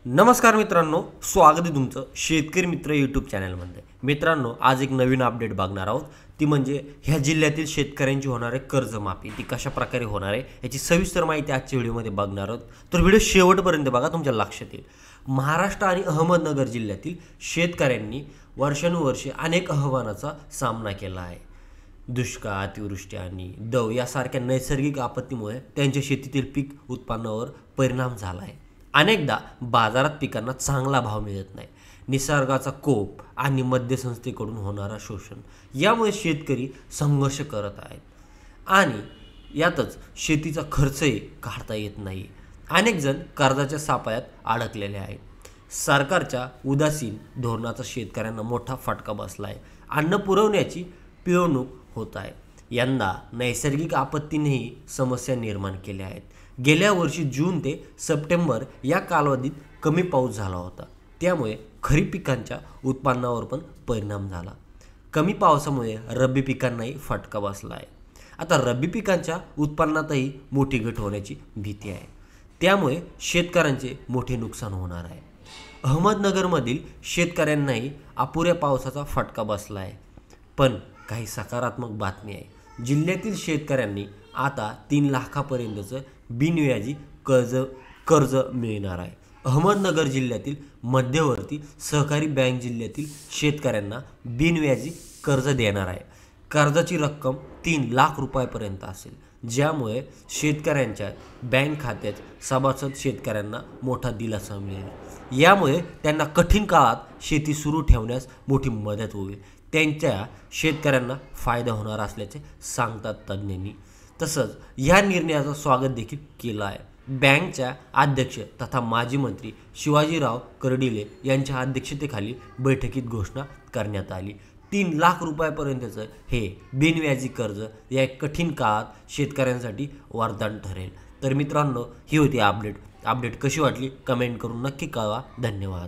नमस्कार मित्रांनो, स्वागत आहे तुमचं शेतकरी मित्र यूट्यूब चॅनलमध्ये। मित्रांनो, आज एक नवीन अपडेट बघणार आहोत। ती म्हणजे ह्या जिल्ह्यातील शेतकऱ्यांची होणारे कर्जमाफी ती कशा प्रकारे होणार आहे याची सविस्तर माहिती आजच्या व्हिडिओमध्ये बघणार आहोत। तर व्हिडिओ शेवटपर्यंत बघा, तुमच्या लक्षात येईल। महाराष्ट्र आणि अहमदनगर जिल्ह्यातील शेतकऱ्यांनी वर्षानुवर्षे अनेक आव्हानांचा सामना केला आहे। दुष्काळ, अतिवृष्टी आणि दव यासारख्या नैसर्गिक आपत्तीमुळे त्यांच्या शेतीतील पीक उत्पन्नावर परिणाम झाला आहे। अनेकदा बाजारात पिकांना चांगला भाव मिळत नाही, निसर्गाचा कोप आणि मध्यस्थीकडून होणारा शोषण यामुळे शेतकरी संघर्ष करत आहेत आणि यातच शेतीचा खर्चही काढता येत नाही। अनेक जण कर्जाच्या सापळ्यात अडकलेले आहेत। सरकारच्या उदासीन धोरणाचा शेतकऱ्यांना मोठा फटका बसला आहे। अन्न पुरवण्याची पिळवणूक होत आहे। यंदा नैसर्गिक आपत्तीनेही समस्या निर्माण केल्या आहेत। गेल्या वर्षी जून ते सप्टेंबर या कालावधीत कमी पाऊस झाला होता, त्यामुळे खरीप पिकांच्या उत्पन्नावर पण परिणाम झाला। कमी पावसामुळे रब्बी पिकांनाही फटका बसला आहे। आता रब्बी पिकांच्या उत्पन्नातही मोठी घट होण्याची भीती आहे, त्यामुळे शेतकऱ्यांचे मोठे नुकसान होणार आहे। अहमदनगरमधील शेतकऱ्यांनाही अपुऱ्या पावसाचा फटका बसला आहे, पण काही सकारात्मक बातमी आहे। जिल्ह्यातील शेतकऱ्यांनी आता 3 लाखापर्यंतचं बिनव्याजी कर्ज मिळणार आहे। अहमदनगर जिल्ह्यातील मध्यवर्ती सहकारी बँक जिल्ह्यातील शेतकऱ्यांना बिनव्याजी कर्ज देणार आहे। कर्जाची रक्कम 3 लाख रुपयापर्यंत असेल, ज्यामुळे शेतकऱ्यांच्या बँक खात्यात सभासद शेतकऱ्यांना मोठा दिलासा मिळेल। यामुळे त्यांना कठीण काळात शेती सुरू ठेवण्यास मोठी मदत होईल। त्यांच्या शेतकऱ्यांना फायदा होणार असल्याचे सांगतात तज्ज्ञांनी। तसंच या निर्णयाचं स्वागत देखील केलं आहे। बँकच्या अध्यक्ष तथा माजी मंत्री शिवाजीराव कर्डिले यांच्या अध्यक्षतेखाली बैठकीत घोषणा करण्यात आली। 3 लाख रुपयापर्यंतचं हे बिनव्याजी कर्ज या कठीण काळात शेतकऱ्यांसाठी वरदान ठरेल। तर मित्रांनो, ही होती अपडेट कशी वाटली कमेंट करून नक्की कळवा। धन्यवाद।